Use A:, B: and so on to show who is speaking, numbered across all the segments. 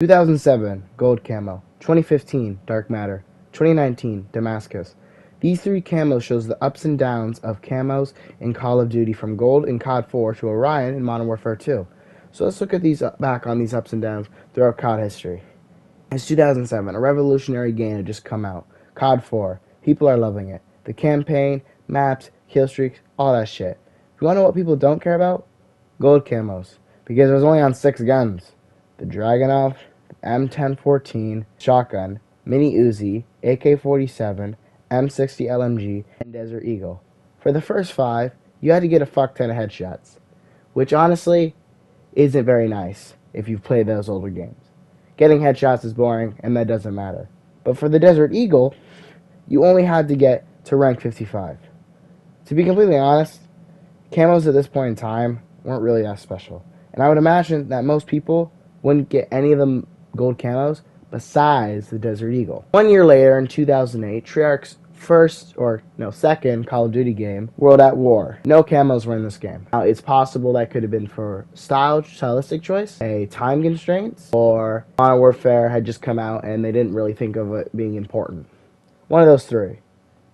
A: 2007, Gold Camo. 2015, Dark Matter. 2019, Damascus. These three camos shows the ups and downs of camos in Call of Duty from Gold in COD 4 to Orion in Modern Warfare 2. So let's look at these back on these ups and downs throughout COD history. It's 2007, a revolutionary game had just come out. COD 4. People are loving it. The campaign, maps, kill streaks, all that shit. If you want to know what people don't care about? Gold camos. Because it was only on 6 guns. The Dragunov, M1014, shotgun, mini Uzi, AK-47, M60 LMG, and Desert Eagle. For the first 5, you had to get a fuck ton of headshots, which honestly isn't very nice if you've played those older games. Getting headshots is boring, and that doesn't matter. But for the Desert Eagle, you only had to get to rank 55. To be completely honest, camos at this point in time weren't really that special. And I would imagine that most people wouldn't get any of the gold camos besides the Desert Eagle. 1 year later, in 2008, Treyarch's second Call of Duty game, World at War. No camos were in this game. Now, it's possible that could have been for stylistic choice, a time constraints, or Modern Warfare had just come out and they didn't really think of it being important. One of those three.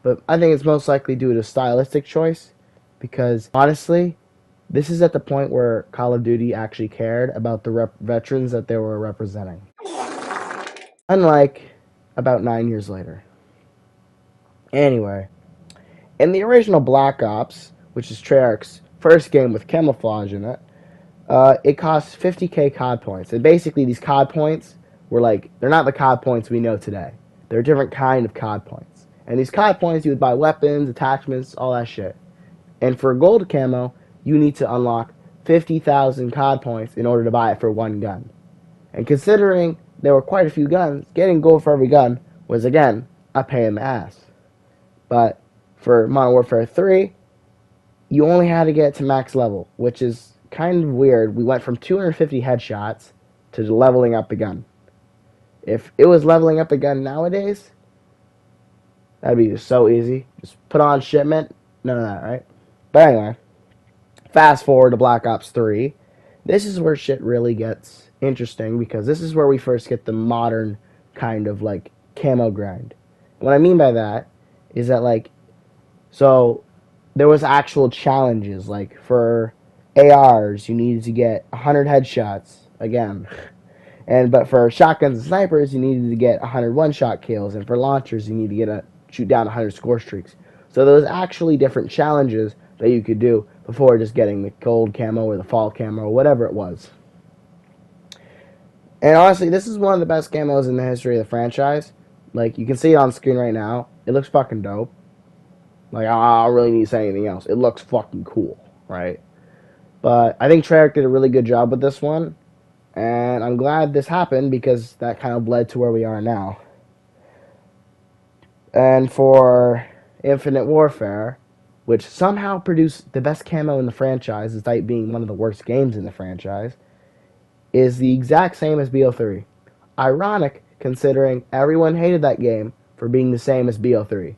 A: But I think it's most likely due to stylistic choice, because honestly, this is at the point where Call of Duty actually cared about the veterans that they were representing. Unlike about 9 years later. Anyway, in the original Black Ops, which is Treyarch's first game with camouflage in it, it cost 50k COD points. And basically these COD points were they're not the COD points we know today. They're a different kind of COD points. And these COD points, you would buy weapons, attachments, all that shit. And for gold camo, you need to unlock 50,000 COD points in order to buy it for one gun. And considering there were quite a few guns, getting gold for every gun was, again, a pain in the ass. But for Modern Warfare 3, you only had to get to max level, which is kind of weird. We went from 250 headshots to leveling up the gun. If it was leveling up the gun nowadays, that'd be just so easy. Just put on shipment, none of that, right? But anyway, fast forward to Black Ops 3. This is where shit really gets interesting, because this is where we first get the modern kind of camo grind. What I mean by that is that so there was actual challenges. For ARs, you needed to get 100 headshots again. But for shotguns and snipers, you needed to get 100 one-shot kills, and for launchers, you need to shoot down 100 score streaks. So there was actually different challenges that you could do before just getting the gold camo or the fall camo or whatever it was. And honestly, this is one of the best camos in the history of the franchise. You can see it on screen right now. It looks fucking dope. I don't really need to say anything else. It looks fucking cool, right? But I think Treyarch did a really good job with this one. And I'm glad this happened, because that kind of led to where we are now. And for Infinite Warfare, which somehow produced the best camo in the franchise, despite being one of the worst games in the franchise, is the exact same as BO3. Ironic, considering everyone hated that game for being the same as BO3.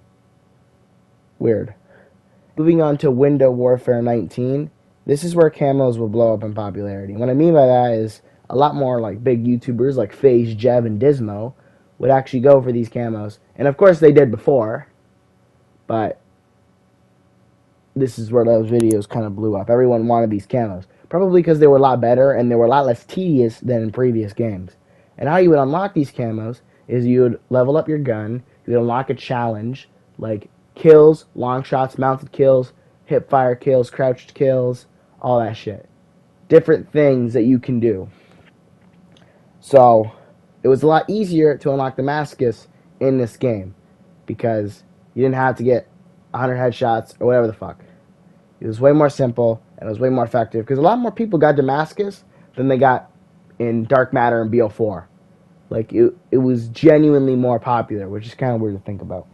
A: Weird. Moving on to Window Warfare 19, this is where camos will blow up in popularity. What I mean by that is a lot more big YouTubers like FaZe, Jev, and Dismo would actually go for these camos. And of course they did before, but this is where those videos kind of blew up. Everyone wanted these camos. Probably because they were a lot better and they were a lot less tedious than in previous games. And how you would unlock these camos is you would level up your gun, you would unlock a challenge, like kills, long shots, mounted kills, hip fire kills, crouched kills, all that shit. Different things that you can do. So, it was a lot easier to unlock Damascus in this game, because you didn't have to get 100 headshots or whatever the fuck. It was way more simple, and it was way more effective, because a lot more people got Damascus than they got in Dark Matter and BO4. It was genuinely more popular, which is kind of weird to think about.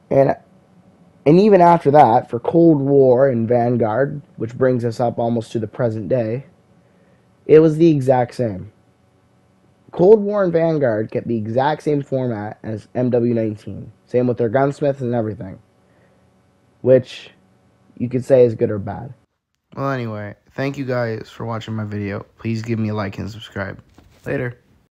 A: And even after that, for Cold War and Vanguard, which brings us up almost to the present day, it was the exact same. Cold War and Vanguard kept the exact same format as MW19. Same with their gunsmiths and everything. Which you could say is good or bad. Well, anyway, Thank you guys for watching my video. Please give me a like and subscribe. Later.